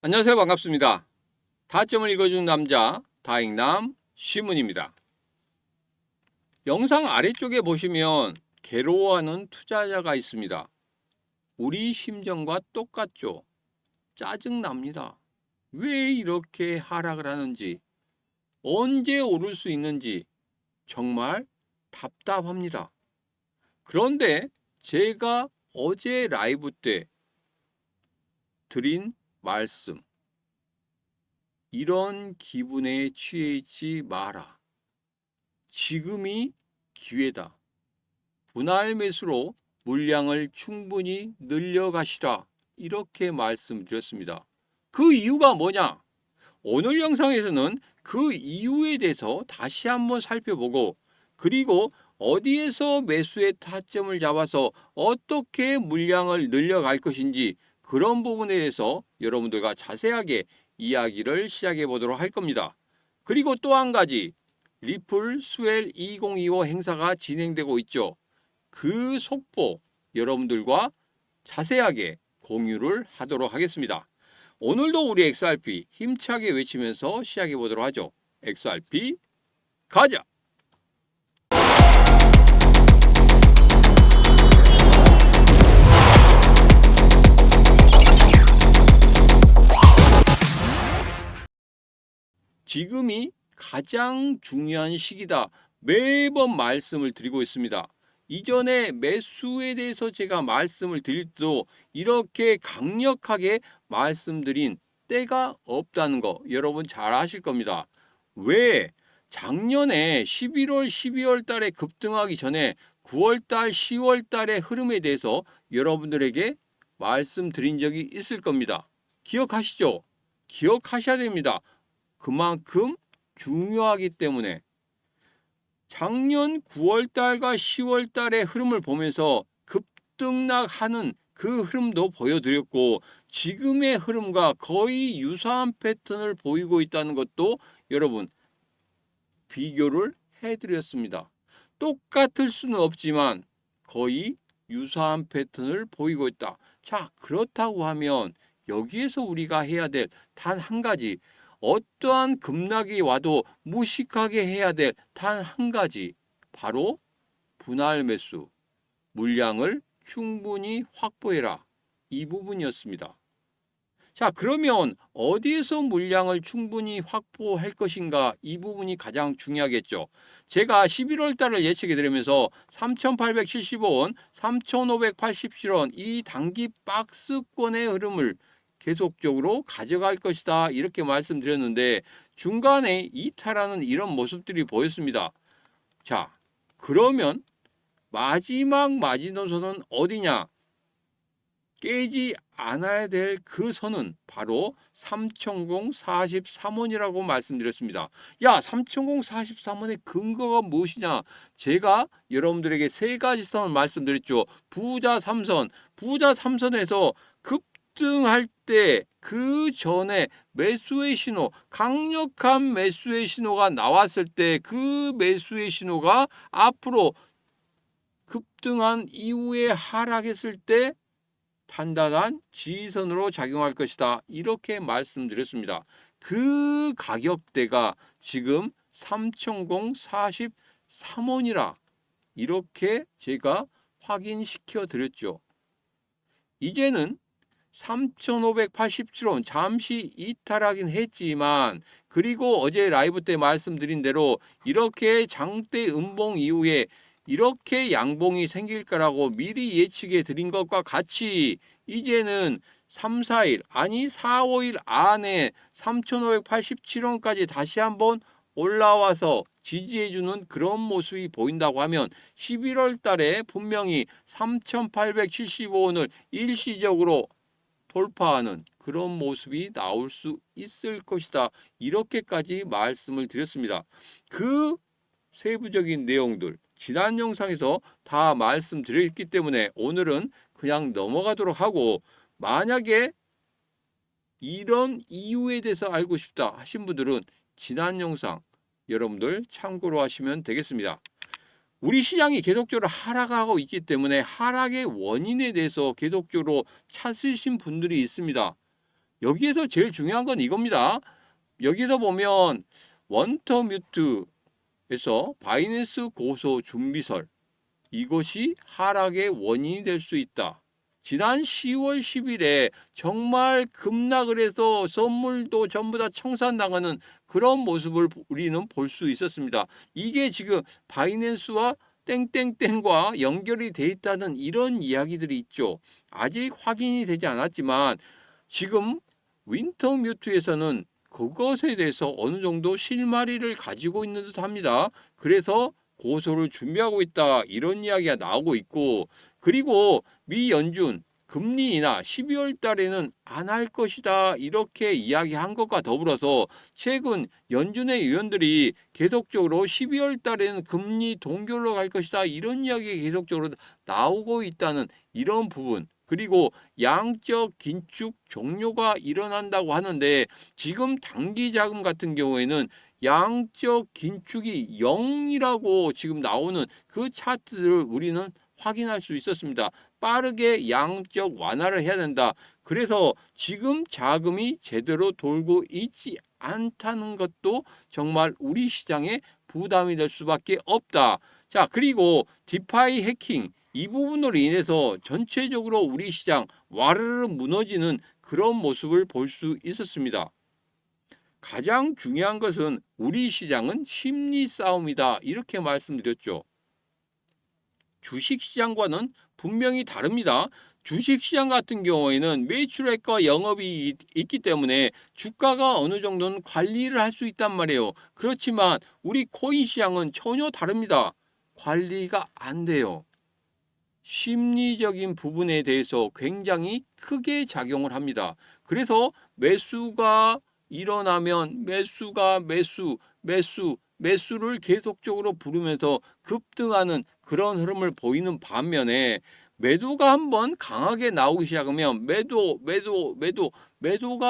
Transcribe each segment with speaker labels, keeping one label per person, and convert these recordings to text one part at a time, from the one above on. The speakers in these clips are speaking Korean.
Speaker 1: 안녕하세요. 반갑습니다. 타점을 읽어주는 남자 다익남 시문입니다. 영상 아래쪽에 보시면 괴로워하는 투자자가 있습니다. 우리 심정과 똑같죠. 짜증납니다. 왜 이렇게 하락을 하는지, 언제 오를 수 있는지 정말 답답합니다. 그런데 제가 어제 라이브 때 드린 말씀, 이런 기분에 취해 있지 마라. 지금이 기회다. 분할 매수로 물량을 충분히 늘려가시라. 이렇게 말씀드렸습니다. 그 이유가 뭐냐? 오늘 영상에서는 그 이유에 대해서 다시 한번 살펴보고, 그리고 어디에서 매수의 타점을 잡아서 어떻게 물량을 늘려갈 것인지, 그런 부분에 대해서 여러분들과 자세하게 이야기를 시작해 보도록 할 겁니다. 그리고 또 한 가지, 리플 스웰 2025 행사가 진행되고 있죠. 그 속보 여러분들과 자세하게 공유를 하도록 하겠습니다. 오늘도 우리 XRP 힘차게 외치면서 시작해 보도록 하죠. XRP 가자! 지금이 가장 중요한 시기다. 매번 말씀을 드리고 있습니다. 이전에 매수에 대해서 제가 말씀을 드릴 때도 이렇게 강력하게 말씀드린 때가 없다는 거 여러분 잘 아실 겁니다. 왜? 작년에 11월, 12월 달에 급등하기 전에 9월 달, 10월 달의 흐름에 대해서 여러분들에게 말씀드린 적이 있을 겁니다. 기억하시죠? 기억하셔야 됩니다. 그만큼 중요하기 때문에 작년 9월 달과 10월 달의 흐름을 보면서 급등락하는 그 흐름도 보여드렸고, 지금의 흐름과 거의 유사한 패턴을 보이고 있다는 것도 여러분 비교를 해드렸습니다. 똑같을 수는 없지만 거의 유사한 패턴을 보이고 있다. 자, 그렇다고 하면 여기에서 우리가 해야 될 단 한 가지, 어떠한 급락이 와도 무식하게 해야 될 단 한 가지, 바로 분할 매수, 물량을 충분히 확보해라. 이 부분이었습니다. 자, 그러면 어디에서 물량을 충분히 확보할 것인가? 이 부분이 가장 중요하겠죠. 제가 11월 달을 예측해 드리면서 3,875원, 3,587원 이 단기 박스권의 흐름을 계속적으로 가져갈 것이다. 이렇게 말씀드렸는데 중간에 이탈하는 이런 모습들이 보였습니다. 자, 그러면 마지막 마지노선은 어디냐? 깨지 않아야 될 그 선은 바로 3,043원이라고 말씀드렸습니다. 야, 3,043원의 근거가 무엇이냐? 제가 여러분들에게 세 가지 선을 말씀드렸죠. 부자 3선, 부자 3선에서 급등할 때 그 전에 매수의 신호, 강력한 매수의 신호가 나왔을 때 그 매수의 신호가 앞으로 급등한 이후에 하락했을 때 단단한 지지선으로 작용할 것이다. 이렇게 말씀드렸습니다. 그 가격대가 지금 3,043원이라 이렇게 제가 확인시켜 드렸죠. 이제는 3,587원 잠시 이탈하긴 했지만, 그리고 어제 라이브 때 말씀드린 대로 이렇게 장대 음봉 이후에 이렇게 양봉이 생길 거라고 미리 예측해 드린 것과 같이 이제는 3, 4일 아니 4, 5일 안에 3,587원까지 다시 한번 올라와서 지지해주는 그런 모습이 보인다고 하면 11월 달에 분명히 3,875원을 일시적으로 돌파하는 그런 모습이 나올 수 있을 것이다. 이렇게까지 말씀을 드렸습니다. 그 세부적인 내용들 지난 영상에서 다 말씀드렸기 때문에 오늘은 그냥 넘어가도록 하고, 만약에 이런 이유에 대해서 알고 싶다 하신 분들은 지난 영상 여러분들 참고로 하시면 되겠습니다. 우리 시장이 계속적으로 하락하고 있기 때문에 하락의 원인에 대해서 계속적으로 찾으신 분들이 있습니다. 여기에서 제일 중요한 건 이겁니다. 여기서 보면 원터뮤트에서 바이낸스 고소 준비설, 이것이 하락의 원인이 될 수 있다. 지난 10월 10일에 정말 급락을 해서 선물도 전부 다 청산당하는 그런 모습을 우리는 볼 수 있었습니다. 이게 지금 바이낸스와 땡땡땡과 연결이 돼 있다는 이런 이야기들이 있죠. 아직 확인이 되지 않았지만 지금 윈터뮤트에서는 그것에 대해서 어느 정도 실마리를 가지고 있는 듯 합니다. 그래서 고소를 준비하고 있다, 이런 이야기가 나오고 있고, 그리고 미 연준 금리 인하 12월 달에는 안 할 것이다, 이렇게 이야기한 것과 더불어서 최근 연준의 위원들이 계속적으로 12월 달에는 금리 동결로 갈 것이다, 이런 이야기가 계속적으로 나오고 있다는 이런 부분, 그리고 양적 긴축 종료가 일어난다고 하는데 지금 단기 자금 같은 경우에는 양적 긴축이 0이라고 지금 나오는 그 차트를 우리는 확인할 수 있었습니다. 빠르게 양적 완화를 해야 된다. 그래서 지금 자금이 제대로 돌고 있지 않다는 것도 정말 우리 시장에 부담이 될 수밖에 없다. 자, 그리고 디파이 해킹 이 부분으로 인해서 전체적으로 우리 시장 와르르 무너지는 그런 모습을 볼 수 있었습니다. 가장 중요한 것은 우리 시장은 심리 싸움이다, 이렇게 말씀드렸죠. 주식시장과는 분명히 다릅니다. 주식시장 같은 경우에는 매출액과 영업이 있기 때문에 주가가 어느 정도는 관리를 할 수 있단 말이에요. 그렇지만 우리 코인 시장은 전혀 다릅니다. 관리가 안 돼요. 심리적인 부분에 대해서 굉장히 크게 작용을 합니다. 그래서 매수가 일어나면 매수를 계속적으로 부르면서 급등하는 그런 흐름을 보이는 반면에 매도가 한번 강하게 나오기 시작하면 매도가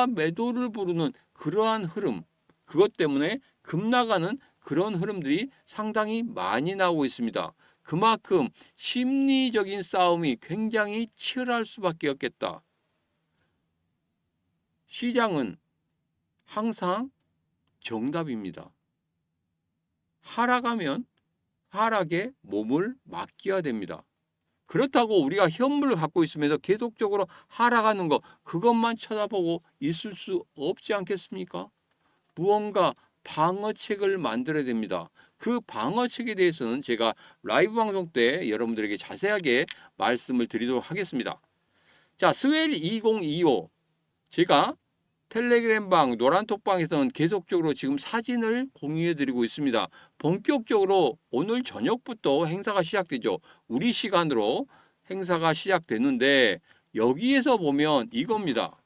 Speaker 1: 매도를 부르는 그러한 흐름, 그것 때문에 급나가는 그런 흐름들이 상당히 많이 나오고 있습니다. 그만큼 심리적인 싸움이 굉장히 치열할 수밖에 없겠다. 시장은 항상 정답입니다. 하락하면 하락에 몸을 맡겨야 됩니다. 그렇다고 우리가 현물을 갖고 있으면서 계속적으로 하락하는 거, 그것만 쳐다보고 있을 수 없지 않겠습니까? 무언가 방어책을 만들어야 됩니다. 그 방어책에 대해서는 제가 라이브 방송 때 여러분들에게 자세하게 말씀을 드리도록 하겠습니다. 자, 스웰 2025, 제가 텔레그램방, 노란톡방에서는 계속적으로 지금 사진을 공유해 드리고 있습니다. 본격적으로 오늘 저녁부터 행사가 시작되죠. 우리 시간으로 행사가 시작되는데 여기에서 보면 이겁니다.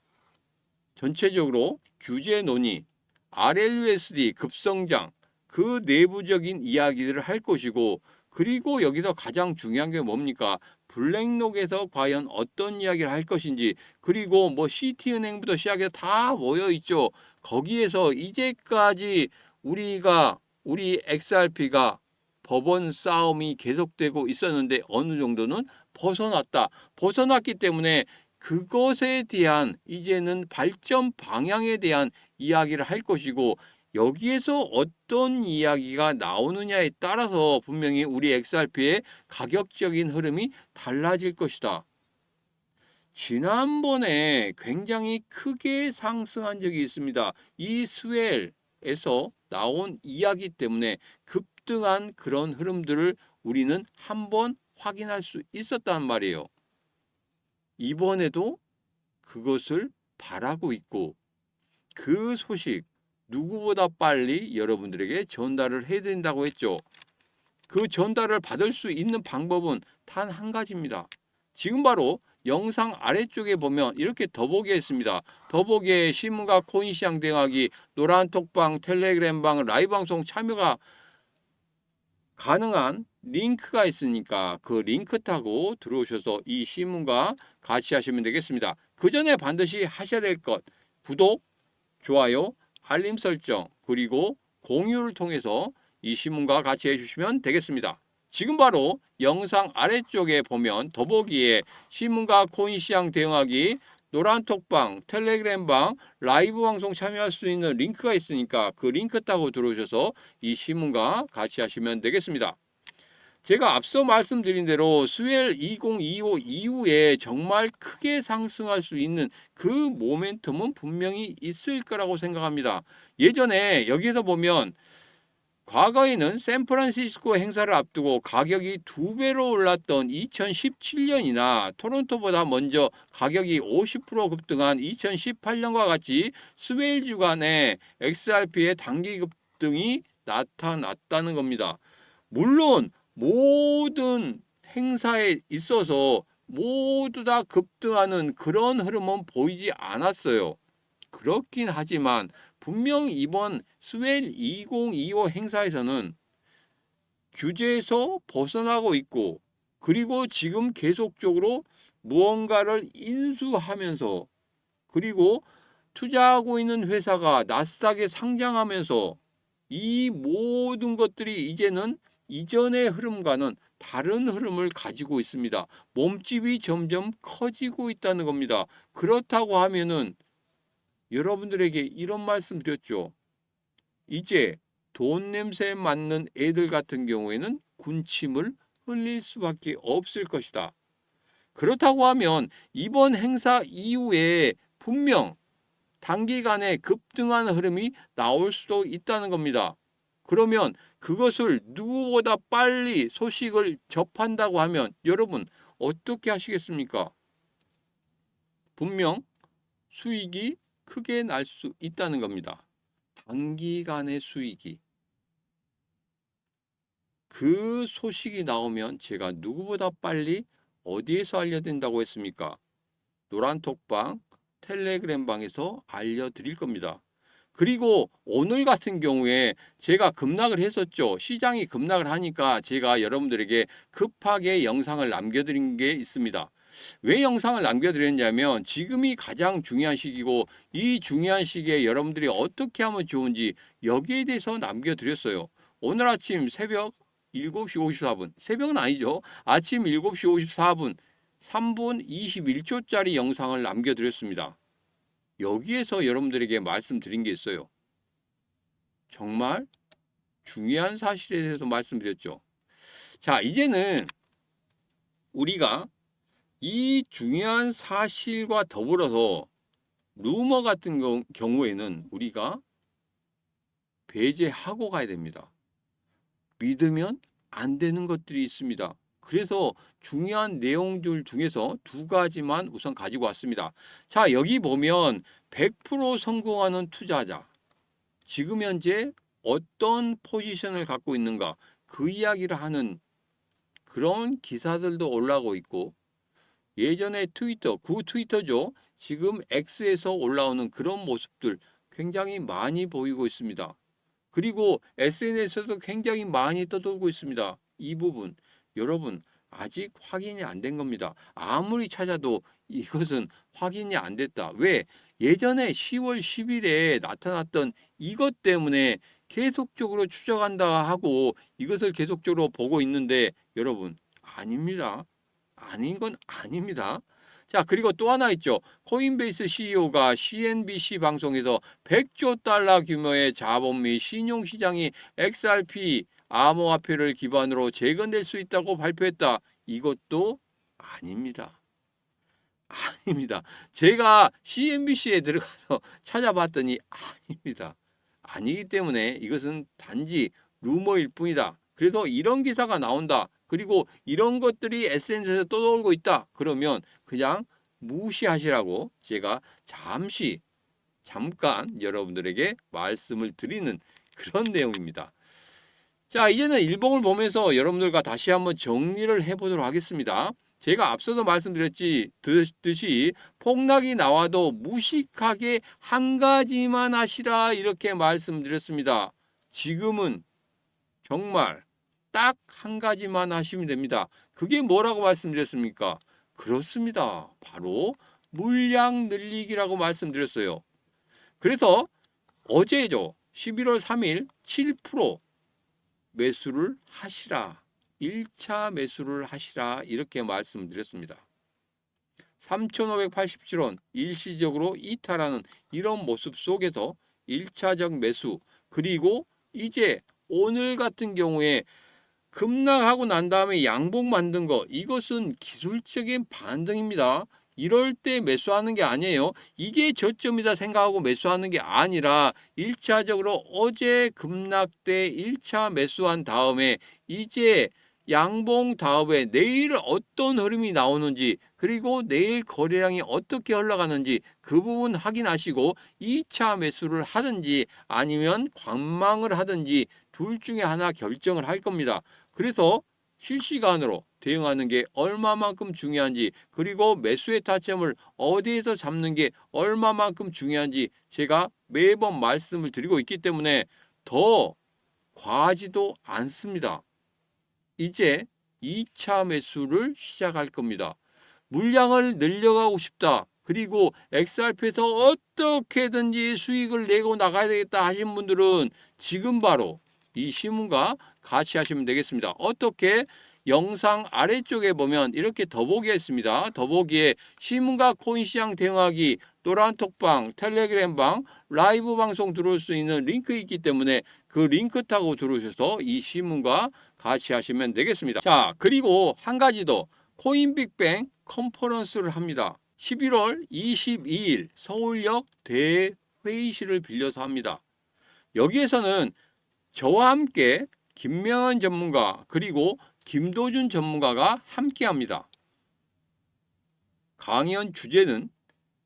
Speaker 1: 전체적으로 규제 논의, RLUSD 급성장, 그 내부적인 이야기들을 할 것이고, 그리고 여기서 가장 중요한 게 뭡니까? 블랙록에서 과연 어떤 이야기를 할 것인지, 그리고 뭐 CT은행부터 시작해서 다 모여 있죠. 거기에서 이제까지 우리 XRP가 법원 싸움이 계속되고 있었는데 어느 정도는 벗어났기 때문에 그것에 대한 이제는 발전 방향에 대한 이야기를 할 것이고, 여기에서 어떤 이야기가 나오느냐에 따라서 분명히 우리 XRP의 가격적인 흐름이 달라질 것이다. 지난번에 굉장히 크게 상승한 적이 있습니다. 이 스웰에서 나온 이야기 때문에 급등한 그런 흐름들을 우리는 한번 확인할 수 있었단 말이에요. 이번에도 그것을 바라고 있고, 그 소식 누구보다 빨리 여러분들에게 전달을 해야 된다고 했죠. 그 전달을 받을 수 있는 방법은 단 한 가지입니다. 지금 바로 영상 아래쪽에 보면 이렇게 더보기에 있습니다. 더보기에 신문과 코인 시장 대응하기, 노란톡방, 텔레그램방, 라이브 방송 참여가 가능한 링크가 있으니까 그 링크 타고 들어오셔서 이 신문과 같이 하시면 되겠습니다. 그 전에 반드시 하셔야 될 것, 구독, 좋아요, 알림 설정, 그리고 공유를 통해서 이 신문과 같이 해주시면 되겠습니다. 지금 바로 영상 아래쪽에 보면 더보기에 신문과 코인 시장 대응하기, 노란톡방, 텔레그램방, 라이브 방송 참여할 수 있는 링크가 있으니까 그 링크 타고 들어오셔서 이 신문과 같이 하시면 되겠습니다. 제가 앞서 말씀드린 대로 스웰 2025 이후에 정말 크게 상승할 수 있는 그 모멘텀은 분명히 있을 거라고 생각합니다. 예전에 여기에서 보면 과거에는 샌프란시스코 행사를 앞두고 가격이 2배로 올랐던 2017년이나 토론토보다 먼저 가격이 50% 급등한 2018년과 같이 스웨일 주간에 XRP의 단기 급등이 나타났다는 겁니다. 물론 모든 행사에 있어서 모두 다 급등하는 그런 흐름은 보이지 않았어요. 그렇긴 하지만 분명 이번 스웰 2025 행사에서는 규제에서 벗어나고 있고, 그리고 지금 계속적으로 무언가를 인수하면서, 그리고 투자하고 있는 회사가 나스닥에 상장하면서 이 모든 것들이 이제는 이전의 흐름과는 다른 흐름을 가지고 있습니다. 몸집이 점점 커지고 있다는 겁니다. 그렇다고 하면은 여러분들에게 이런 말씀 드렸죠. 이제 돈 냄새에 맡는 애들 같은 경우에는 군침을 흘릴 수밖에 없을 것이다. 그렇다고 하면 이번 행사 이후에 분명 단기간에 급등한 흐름이 나올 수도 있다는 겁니다. 그러면 그것을 누구보다 빨리 소식을 접한다고 하면 여러분 어떻게 하시겠습니까? 분명 수익이 크게 날 수 있다는 겁니다. 단기간의 수익이. 그 소식이 나오면 제가 누구보다 빨리 어디에서 알려드린다고 했습니까? 노란톡방, 텔레그램방에서 알려드릴 겁니다. 그리고 오늘 같은 경우에 제가 급락을 했었죠. 시장이 급락을 하니까 제가 여러분들에게 급하게 영상을 남겨드린 게 있습니다. 왜 영상을 남겨드렸냐면 지금이 가장 중요한 시기고 이 중요한 시기에 여러분들이 어떻게 하면 좋은지 여기에 대해서 남겨드렸어요. 오늘 아침 새벽 7시 54분, 새벽은 아니죠. 아침 7시 54분 3분 21초짜리 영상을 남겨드렸습니다. 여기에서 여러분들에게 말씀드린 게 있어요. 정말 중요한 사실에 대해서 말씀드렸죠. 자, 이제는 우리가 이 중요한 사실과 더불어서 루머 같은 경우에는 우리가 배제하고 가야 됩니다. 믿으면 안 되는 것들이 있습니다. 그래서 중요한 내용들 중에서 두 가지만 우선 가지고 왔습니다. 자, 여기 보면 100% 성공하는 투자자. 지금 현재 어떤 포지션을 갖고 있는가 그 이야기를 하는 그런 기사들도 올라오고 있고, 예전에 트위터, 구 트위터죠. 지금 X에서 올라오는 그런 모습들 굉장히 많이 보이고 있습니다. 그리고 SNS에서도 굉장히 많이 떠돌고 있습니다. 이 부분 여러분 아직 확인이 안 된 겁니다. 아무리 찾아도 이것은 확인이 안 됐다. 왜? 예전에 10월 10일에 나타났던 이것 때문에 계속적으로 추적한다 하고 이것을 계속적으로 보고 있는데 여러분 아닙니다. 아닌 건 아닙니다. 자, 그리고 또 하나 있죠. 코인베이스 CEO가 CNBC 방송에서 100조 달러 규모의 자본 및 신용시장이 XRP 암호화폐를 기반으로 재건될 수 있다고 발표했다. 이것도 아닙니다. 아닙니다. 제가 CNBC에 들어가서 찾아봤더니 아닙니다. 아니기 때문에 이것은 단지 루머일 뿐이다. 그래서 이런 기사가 나온다. 그리고 이런 것들이 SNS에서 떠돌고 있다. 그러면 그냥 무시하시라고 제가 잠깐 여러분들에게 말씀을 드리는 그런 내용입니다. 자, 이제는 일봉을 보면서 여러분들과 다시 한번 정리를 해보도록 하겠습니다. 제가 앞서도 말씀드렸듯이 폭락이 나와도 무식하게 한 가지만 하시라 이렇게 말씀드렸습니다. 지금은 정말 딱 한 가지만 하시면 됩니다. 그게 뭐라고 말씀드렸습니까? 그렇습니다. 바로 물량 늘리기라고 말씀드렸어요. 그래서 어제죠. 11월 3일 7% 매수를 하시라. 1차 매수를 하시라 이렇게 말씀드렸습니다. 3,587원 일시적으로 이탈하는 이런 모습 속에서 1차적 매수, 그리고 이제 오늘 같은 경우에 급락하고 난 다음에 양봉 만든 거, 이것은 기술적인 반등입니다. 이럴 때 매수하는 게 아니에요. 이게 저점이다 생각하고 매수하는 게 아니라 1차적으로 어제 급락 때 1차 매수한 다음에 이제 양봉 다음에 내일 어떤 흐름이 나오는지, 그리고 내일 거래량이 어떻게 흘러가는지 그 부분 확인하시고 2차 매수를 하든지 아니면 관망을 하든지 둘 중에 하나 결정을 할 겁니다. 그래서 실시간으로 대응하는 게 얼마만큼 중요한지, 그리고 매수의 타점을 어디에서 잡는 게 얼마만큼 중요한지 제가 매번 말씀을 드리고 있기 때문에 더 과하지도 않습니다. 이제 2차 매수를 시작할 겁니다. 물량을 늘려가고 싶다, 그리고 XRP에서 어떻게든지 수익을 내고 나가야 되겠다 하신 분들은 지금 바로 이 신문과 같이 하시면 되겠습니다. 어떻게? 영상 아래쪽에 보면 이렇게 더보기가 있습니다. 더보기에 신문과 코인시장 대응하기, 노란톡방, 텔레그램방, 라이브 방송 들어올 수 있는 링크 있기 때문에 그 링크 타고 들어오셔서 이 신문과 같이 하시면 되겠습니다. 자, 그리고 한 가지 더, 코인빅뱅 컨퍼런스를 합니다. 11월 22일 서울역 대회의실을 빌려서 합니다. 여기에서는 저와 함께 김명환 전문가 그리고 김도준 전문가가 함께 합니다. 강연 주제는,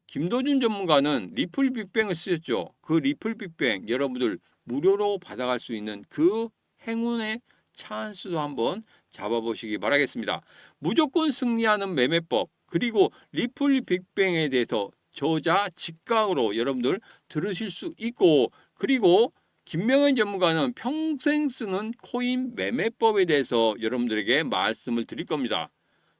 Speaker 1: 김도준 전문가는 리플 빅뱅을 쓰셨죠. 그 리플 빅뱅 여러분들 무료로 받아갈 수 있는 그 행운의 찬스도 한번 잡아보시기 바라겠습니다. 무조건 승리하는 매매법, 그리고 리플 빅뱅에 대해서 저자 직강으로 여러분들 들으실 수 있고, 그리고 김명현 전문가는 평생 쓰는 코인 매매법에 대해서 여러분들에게 말씀을 드릴 겁니다.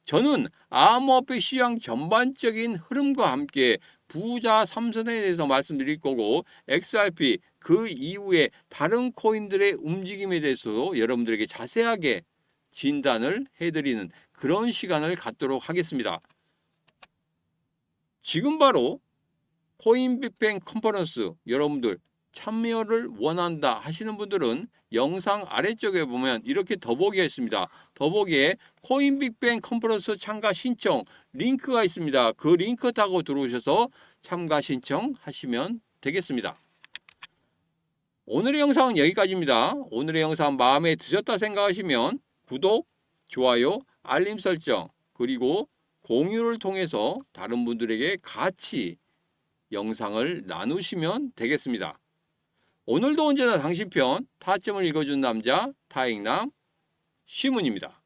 Speaker 1: 저는 암호화폐 시장 전반적인 흐름과 함께 부자 3선에 대해서 말씀드릴 거고, XRP 그 이후에 다른 코인들의 움직임에 대해서도 여러분들에게 자세하게 진단을 해드리는 그런 시간을 갖도록 하겠습니다. 지금 바로 코인빅뱅 컨퍼런스 여러분들 참여를 원한다 하시는 분들은 영상 아래쪽에 보면 이렇게 더보기가 있습니다. 더보기에 코인빅뱅 컨퍼런스 참가 신청 링크가 있습니다. 그 링크 타고 들어오셔서 참가 신청하시면 되겠습니다. 오늘의 영상은 여기까지입니다. 오늘의 영상 마음에 드셨다 생각하시면 구독, 좋아요, 알림 설정, 그리고 공유를 통해서 다른 분들에게 같이 영상을 나누시면 되겠습니다. 오늘도 언제나 당신 편, 타점을 읽어준 남자 타익남 시문입니다.